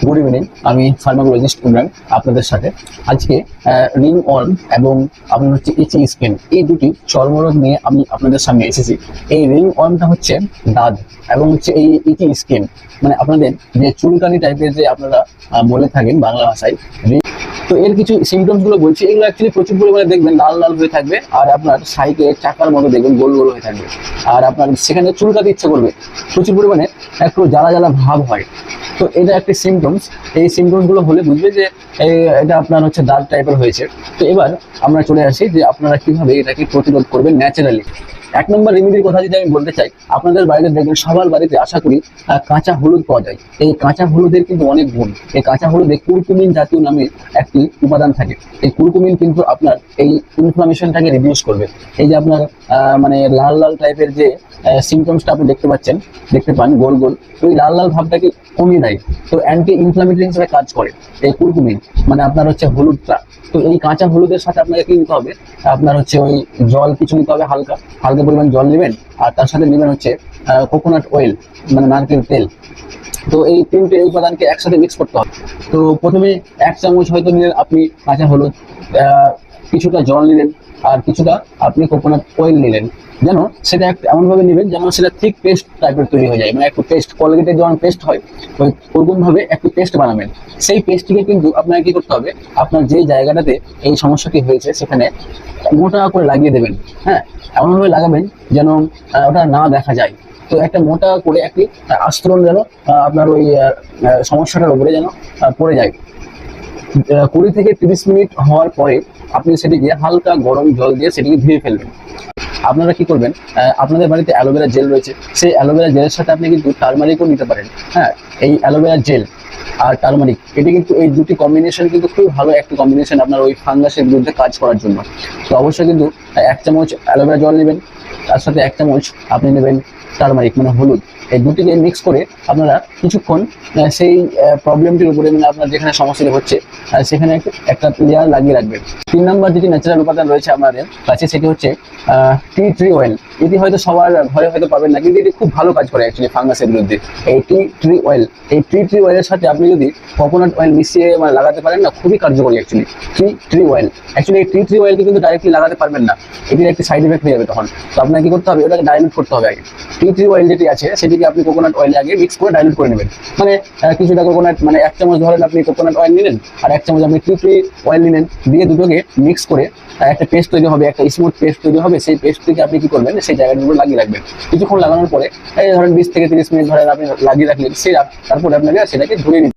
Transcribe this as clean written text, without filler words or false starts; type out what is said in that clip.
Good evening, আমি pharmacologist Imran আপনাদের সাথে আজকে রিং ওয়ার্ম এবং আপনার হচ্ছে ইচি স্কিন এই দুটি চর্মরোগ নিয়ে আমি আপনাদের সামনে এসেছি। এই রিং ওয়ার্মটা হচ্ছে দাঁত এবং হচ্ছে এই ইচি স্কিন মানে আপনাদের যে চুলকানি টাইপের যে আপনারা বলে থাকেন বাংলা ভাষায়। তো এর কিছু সিমটমস গুলো বলছি, এগুলো অ্যাকচুয়ালি প্রচুর পরিমাণে দেখবেন লাল লাল হয়ে থাকবে আর আপনার সাইকেলের চাকার মতো দেখবেন গোল গোল হয়ে থাকবে আর আপনার সেখানে চুলকাতে ইচ্ছে করবে, প্রচুর পরিমাণে একটু জ্বালা জ্বালা ভাব হয়। তো এটা একটা সিমটমস, এই সিমটমস গুলো হলে বুঝবে যে এটা আপনার হচ্ছে দাঁত টাইপের হয়েছে। তো এবার আমরা চলে আসি যে আপনারা কিভাবে এটাকে প্রতিরোধ করবেন ন্যাচারালি। এক নম্বর রেমেডির কথা যদি আমি বলতে চাই, আপনাদের বাড়িতে দেখবেন সবার বাড়িতে আশা করি কাঁচা হলুদ পাওয়া যায়। এই কাঁচা হলুদের কিন্তু অনেক গুণ। এই কাঁচা হলুদে কুরকুমিন জাতীয় নামে একটি উপাদান থাকে। এই কুরকুমিন কিন্তু আপনার এই ইনফ্লামেশনটাকে রিডিউস করবে। এই যে আপনার মানে লাল লাল টাইপের যে সিমটমসটা আপনি দেখতে পান গোল গোল, ওই লাল লাল ভাবটাকে কমিয়ে দেয়। তো অ্যান্টি ইনফ্লামেটরি হিসেবে কাজ করে এই কুরকুমিন, মানে আপনার হচ্ছে হলুদটা। তো এই কাঁচা হলুদের সাথে আপনাকে কি নিতে হবে, আপনার হচ্ছে ওই জল কিছু নিতে হবে, হালকা হালকা পরিমাণ জল নেবেন আর তার সাথে নেবেন হচ্ছে কোকোনাট অয়েল মানে নারকেল তেল। তো এই তিনটে উপাদানকে একসাথে মিক্স করতে হবে। তো প্রথমে 1 চামচ হয়তো নিলেন আপনি কাঁচা হলুদ, কিছুটা জল নিলেন আর কিছুটা আপনি কোকোনাট অয়েল নিলেন, যেন সেটা এমনভাবে নেবেন যেন সেটা থিক পেস্ট টাইপের তৈরি হয়ে যায়, মানে একটু পেস্ট, কলগেটের যেমন পেস্ট হয় ওই ওরকমভাবে একটু পেস্ট বানাবেন। সেই পেস্টটিকে কিন্তু আপনাকে কি করতে হবে, আপনার যে জায়গাটাতে এই সমস্যাটি হয়েছে সেখানে মোটা করে লাগিয়ে দেবেন। হ্যাঁ, এমনভাবে লাগাবেন যেন ওটা না দেখা যায়। তো একটা মোটা করে একটি আস্তরণ যেন আপনার ওই সমস্যাটার উপরে যেন পড়ে যায়। 20 থেকে 30 মিনিট হওয়ার পরে আপনি সেটিকে হালকা গরম জল দিয়ে সেটিকে ধুয়ে ফেলবেন। আপনারা কি করবেন, আপনাদের বাড়িতে অ্যালোভেরা জেল রয়েছে, সেই অ্যালোভেরা জেলের সাথে আপনি কিন্তু টারমারিকও নিতে পারেন। হ্যাঁ, এই অ্যালোভেরা জেল আর টারমারিক, এটি কিন্তু এই দুটি কম্বিনেশন কিন্তু খুব ভালো একটি কম্বিনেশন আপনার ওই ফাঙ্গাসের বিরুদ্ধে কাজ করার জন্য। তো অবশ্যই কিন্তু 1 চামচ অ্যালোভেরা জল নেবেন, তার সাথে 1 চামচ আপনি নেবেন টারমারিক মানে হলুদ। এই দুটিকে মিক্স করে আপনারা কিছুক্ষণ সেই প্রবলেমটির উপরে মানে আপনার যেখানে সমস্যাটি হচ্ছে সেখানে একটা লেয়ার লাগিয়ে রাখবেন। 3 নম্বর যেটি ন্যাচারাল উপাদান রয়েছে আমাদের কাছে সেটি হচ্ছে টি ট্রি অয়েল। এটি হয়তো সবার ঘরে হয়তো পাবেন না, কিন্তু এটি খুব ভালো কাজ করে অ্যাকচুয়ালি ফাঙ্গাসের বিরুদ্ধে। এই টি ট্রি অয়েল, এই টি ট্রি অয়েলের সাথে আপনি যদি কোকোনাট অয়েল মিশিয়ে মানে লাগাতে পারেন না, খুবই কার্যকরী actually tea tree oil. Actually এই টি ট্রি অয়েলকে কিন্তু ডাইরেক্টলি লাগাতে পারবেন না, এটির একটি সাইড এফেক্ট হয়ে যাবে তখন। তো আপনাকে কি করতে হবে, ওটাকে ডাইলুট করতে হবে আগে। টি ট্রি অয়েল যেটি আছে সেটিকে আপনি কোকোনাট অয়েলে আগে মিক্স করে ডাইলুট করে নেবেন। মানে কিছুটা কোকোনাট মানে 1 চামচ ধরেন আপনি কোকোনাট অয়েল নিলেন আর 1 চামচ আপনি টি ট্রি অয়েল নিলেন, দিয়ে দুটোকে মিক্স করে একটা পেস্ট তৈরি হবে, একটা স্মুথ পেস্ট তৈরি হবে। সেই পেস্ট থেকে আপনি কি করবেন, সেই জায়গাগুলো লাগিয়ে রাখবেন। কিছুক্ষণ লাগানোর পরে এই ধরেন 20 থেকে 30 মিনিট ধরেন আপনি লাগিয়ে রাখলেন, তারপরে আপনাকে সেটাকে ধুয়ে নিতে